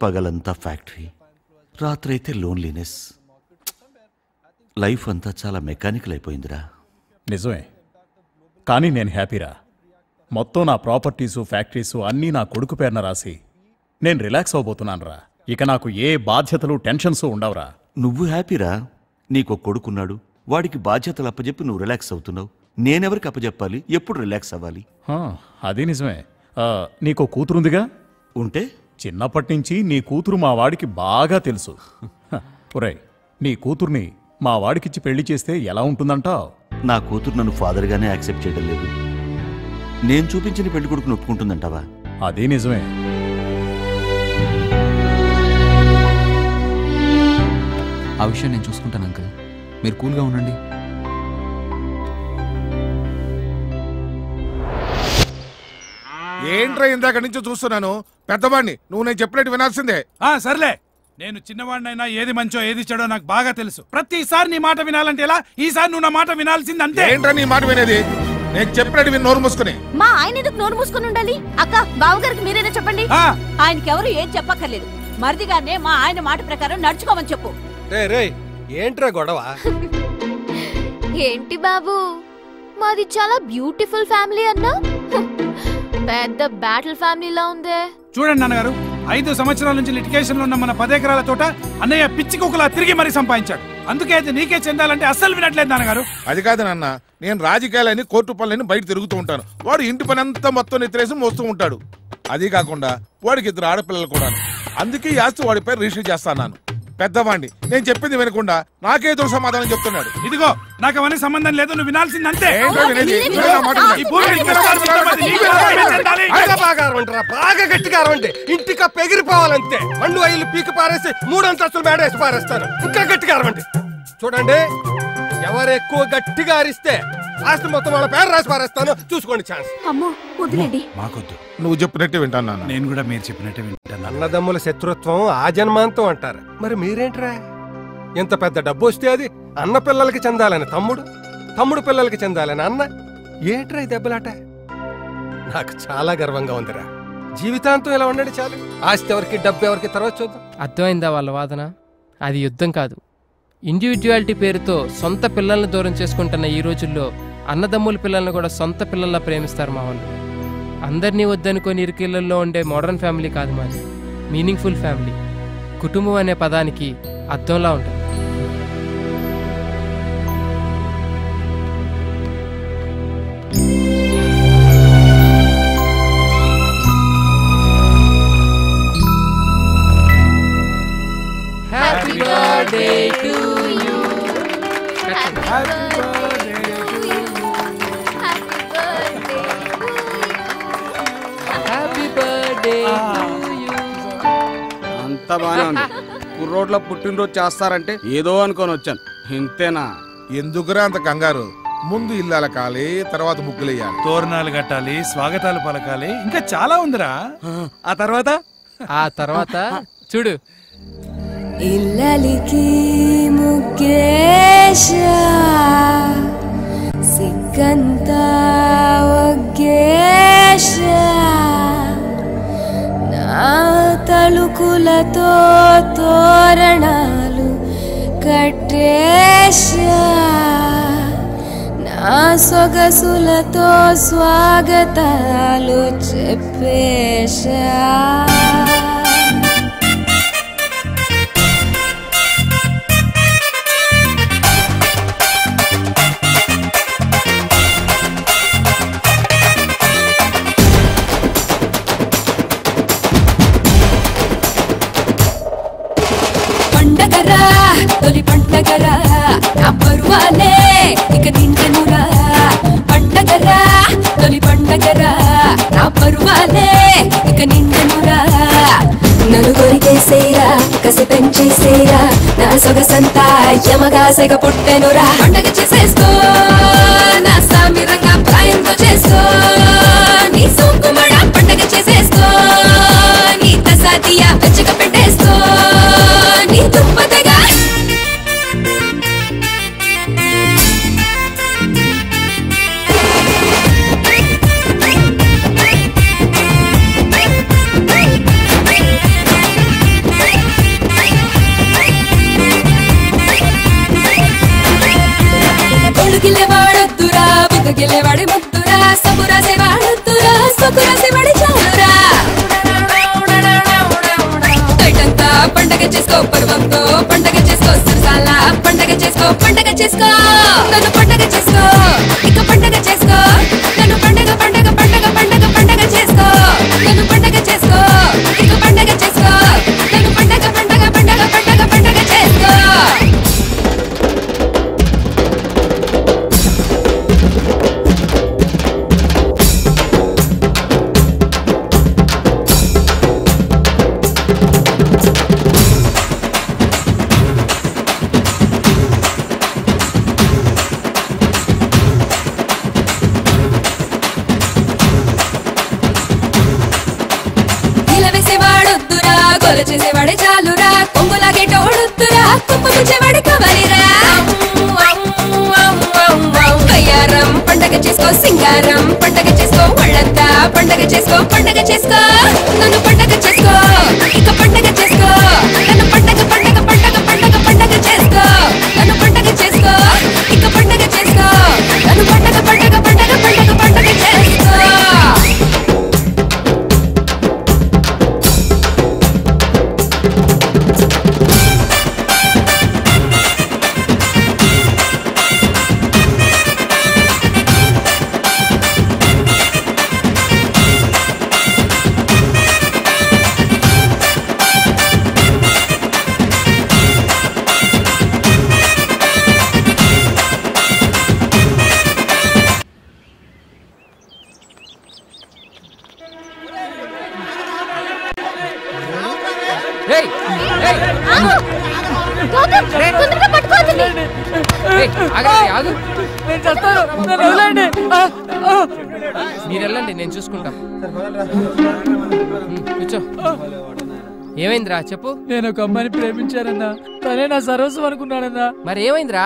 పగలంతా factory, రాత్రైతే loneliness. Life అంతా చాలా మెకానికల్ అయిపోయిందిరా. నిజమే, కానీ నేను హ్యాపీరా. మొత్తం నా ప్రాపర్టీసు ఫ్యాక్టరీసు అన్నీ నా కొడుకు పేరున రాసి నేను రిలాక్స్ అవబోతున్నాను రా. ఇక నాకు ఏ బాధ్యతలు టెన్షన్స్ ఉండవురా. నువ్వు హ్యాపీరా, నీకో కొడుకున్నాడు, వాడికి బాధ్యతలు అప్పచెప్పి నువ్వు రిలాక్స్ అవుతున్నావు. నేనెవరికి అప్పచెప్పాలి, ఎప్పుడు రిలాక్స్ అవ్వాలి? అది నిజమే. నీకో కూతురుందిగా? ఉంటే చిన్నప్పటి నుంచి నీ కూతురు మా వాడికి బాగా తెలుసు. ఒరేయ్, నీ కూతుర్ని మా వాడికిచ్చి పెళ్లి చేస్తే ఎలా ఉంటుందంటావు? నా కూతురు నన్ను ఫాదర్గానే యాక్సెప్ట్ చేయడం లేదు. నేను చూపించిన పెళ్లి కొడుకుని ఒప్పుకుంటుందంటావా? అదే నిజమే. ఆ విషయం నేను చూసుకుంటాను అంకుల్, మీరు కూల్గా ఉండండి. ఏంట్రా ఇందాక నుంచి చూస్తున్నాను, పెద్దవాడిని, నువ్వు నేను చెప్పినట్టు వినాల్సిందే. సర్లే, నేను చిన్నవాడినైనా ఏది మంచో ఏది చెడో నాకు బాగా తెలుసు. ప్రతిసారి నీ మాట వినాలంటే ఎలా? ఈసారి నువ్వు నా మాట వినాల్సింది అంతే. ఏంట్రా నీ మాట వినేది? నేను చెప్పినట్టు విని నోరు మూసుకుని. మా ఆయన ఎందుకు నోరు మూసుకుని ఉండాలి? అక్క, బావగారికి మీరేనా చెప్పండి. ఆయనకి ఎవరు ఏం చెప్పక్కర్లేదు. మరిదిగానే మా ఆయన మాట ప్రకారం నడుచుకోమని చెప్పు. ఏంట్రా గొడవ? ఏంటి బాబు, మాది చాలా బ్యూటిఫుల్ ఫ్యామిలీ అన్నా, పెద్ద బ్యాటిల్ ఫ్యామిలీలా ఉందే. చూడండి నాన్నగారు, 5 సంవత్సరాల నుంచి లిటిగేషన్ లో ఉన్న మన 10 ఎకరాల తోట అన్నయ్య పిచ్చి కుక్కలా తిరిగి మరీ సంపాదించాడు. అందుకే అది నీకే చెందాలంటే అస్సలు వినట్లేదు నాన్నగారు. అది కాదు నాన్న, నేను రాజకీయాలని కోర్టు పనులని బయట తిరుగుతూ ఉంటాను. వాడు ఇంటి పని అంతా మొత్తం నెత్తిరేసి మోస్తూ ఉంటాడు. అది కాకుండా వాడికి 2 ఆడపిల్లలు కూడా. అందుకే ఈ ఆస్తి వాడి పేరు రిజిస్టర్ చేస్తాను. పెద్దవాడిని, నేను చెప్పింది వినకుండా నాకేదో సమాధానం చెప్తున్నాడు. ఇదిగో, నాకు అవన్నీ సంబంధం లేదు, నువ్వు వినాల్సిందంతే. బాగా గట్టిగా అరవండి, ఇంటి కప్పు ఎగిరిపోవాలంతే. మండు ఐలు పీకి పారేసి 3 అంతస్తులు మేడేసి పారేస్తాను. ఇంకా గట్టిగా అరవండి. చూడండి, ఎవరు ఎక్కువ గట్టిగా అరిస్తే ఆస్తి మొత్తం వాళ్ళ పేరు రాసి పారేస్తాను. చూసుకోండి ఛాన్స్. అమ్మో వదిలేండి, మాకొద్దు. నువ్వు చెప్పినట్టే వింటాను. నేను కూడా మీరు చెప్పినట్టే వింటాను. అన్నదమ్ముల శత్రుత్వం ఆ జన్మాంతం అంటారు. మరి మీరేంట్రా, ఎంత పెద్ద డబ్బు వస్తే అది అన్న పిల్లలకి చెందాలని తమ్ముడు, తమ్ముడు పిల్లలకి చెందాలని అన్న. ఏంట్రా ఈ దెబ్బలాట? నాకు చాలా గర్వంగా ఉందిరా. జీవితాంతం ఇలా ఉండండి చాలు. ఆస్తి ఎవరికి, డబ్బు ఎవరికి, తర్వాత చూద్దాం. అర్థమైందా వాళ్ళ వాదన? అది యుద్ధం కాదు, ఇండివిజువాలిటీ పేరుతో సొంత పిల్లల్ని దూరం చేసుకుంటున్న ఈ రోజుల్లో అన్నదమ్ముల పిల్లల్ని కూడా సొంత పిల్లల్లా ప్రేమిస్తారు మా వాళ్ళు. అందరినీ వద్దనుకొని ఇరుకిళ్ళల్లో ఉండే మోడర్న్ ఫ్యామిలీ కాదు మాది, మీనింగ్ఫుల్ ఫ్యామిలీ. కుటుంబం అనే పదానికి అర్థంలా ఉంటుంది. Happy birthday to you. అంతా బానే ఉంది. కుర్రోడ్లో పుట్టినరోజు చేస్తారంటే ఏదో అనుకొని వచ్చాను. ఇంతేనా? ఎందుకురా అంత కంగారు? ముందు ఇల్లు అలకాలి, తర్వాత ముగ్గులేయాలి, తోరణాలు కట్టాలి, స్వాగతాలు పలకాలి, ఇంకా చాలా ఉందిరా. ఆ తర్వాత చూడు, ఇల్లలికి ముగ్గేశా, సిగ్గంతా ఒగ్గేశా, నా తలుకులతో తోరణాలు కట్టేశా, నా సొగసులతో స్వాగతాలు చెప్పేశా. పండగరా తొలి పండగరా, నా పరువాలే ఇక నిండెనురా. పండగరా తొలి పండగరా, నా పరువాలే ఇక నిండెనురా. నలుగురికేసేరా, కసి పెంచేసేరా, నా సొగసంతా యమగా సెగ పుట్టెనురా. పండగ చేసేసుకో, నా సామిరంగా ప్రాయంతో చేసుకో, నీ సోకుమడ పండగ చేసేసుకో, నీ తసాదియా వెచ్చక పెట్టేసుకో, నీ దుప్పతగా గిల్లెవాడొద్దురా బుగ్గ గిల్లెవాడి ముద్దురా సబ్బు రాసేవాడొద్దురా సొక్కు రాసేవాడి చాలురా బయటంతా పండగ చేసుకో పర్వంతో పండగ చేసుకో సరసాల పండగ చేసుకో పండగ చేసుకో నన్ను పండగ చేసుకో ఇక పండగ చేసుకో నన్ను పండగ పండగ పండగ పండగ పండగ చేసుకో నన్ను పండగ చేసుకో ఇక పండగ చేసుకో నన్ను పండగ పండగ పండగ పండగ పండగ చేసుకో చేసేవాడే చాలురా కొంగులాగే టోడుతురా కుప్ప ముంచేవాడే కవలిరా కయ్యారం పండగ చేసుకో సింగారం పండగ చేసుకో ఒళ్ళంతా పండగ చేసుకో పండగ చేసుకో నన్ను పండగ చేసుకో ఇక పండగ చేసుకో నన్ను పండగ పండగ పండగ పండగ పండగ చేసుకో నన్ను పండగ చేసుకో ఇక పండగ చేసుకో నన్ను పండగ పండగ పండగ పండగ పండగ చేసుకో మీరెళ్ళండి, నేను చూసుకుంటా. కూర్చో. ఏమైందిరా చెప్పు. నేను ఒక అమ్మాయిని ప్రేమించానన్నా, తనే నా సర్వస్వం అనుకున్నానన్నా. మరి ఏమైందిరా?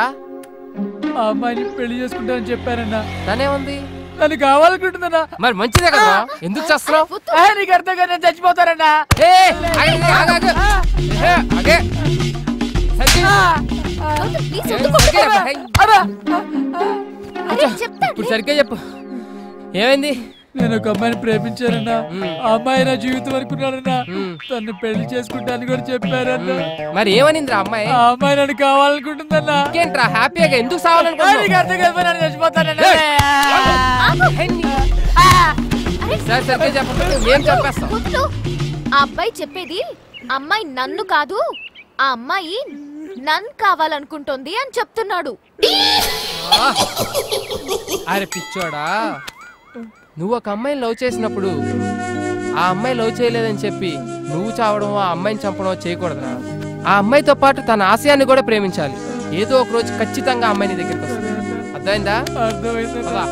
ఆ అమ్మాయిని పెళ్లి చేసుకుంటానని చెప్పానన్నా. తనేముంది? నన్ను కావాలనుకుంటుందన్నా. మరి మంచిదే కదా, ఎందుకు చేస్తున్నావు? నీకు అర్థం కాదు, నేను చచ్చిపోతానన్నా. ఇప్పుడు సరిగ్గా చెప్పు, ఏమైంది? నేను ఒక అమ్మాయిని ప్రేమించానన్నా, ఆ అమ్మాయి నా జీవితం అనుకున్నానన్నా. తను పెళ్లి చేసుకుంటాను కూడా చెప్పారన్నా. మరి ఏమనిందిరా అమ్మాయి? ఆ అమ్మాయి నన్ను కావాలనుకుంటుందన్నా. ఏంట్రా హ్యాపీగా ఎందుకు సావాలనుకుంటున్నావు? నీకు అర్థం కాదు, నన్ను చచ్చిపోతానన్నా. సరే సరిగ్గా చెప్పు, ఏం చెప్పేస్తాం? ఆ అబ్బాయి చెప్పేది అమ్మాయి నన్ను కాదు, ఆ అమ్మాయి నన్ను కావాలనుకుంటోంది అని చెప్తున్నాడు. అరే పిచ్చోడా, నువ్వు ఒక అమ్మాయిని లవ్ చేసినప్పుడు ఆ అమ్మాయి లవ్ చేయలేదని చెప్పి నువ్వు చావడం, ఆ అమ్మాయిని చంపడం చేయకూడదురా. ఆ అమ్మాయితో పాటు తన ఆశయాన్ని కూడా ప్రేమించాలి. ఏదో ఒక రోజు ఖచ్చితంగా అమ్మాయిని దగ్గరికి వస్తుంది. అర్థమైందా? అర్థమైందా?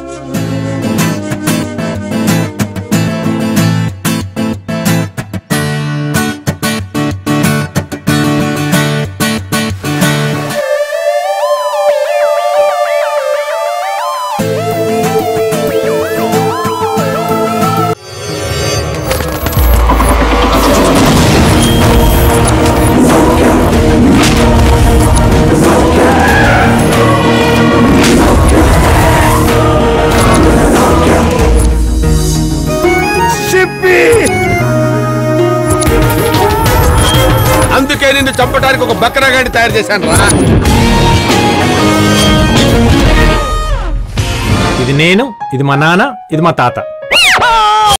అందుకే నిన్ను చంపడానికి ఒక బక్రాగాడిని తయారు చేశాను రా. ఇది నేను, ఇది మా నాన్న, ఇది మా తాత.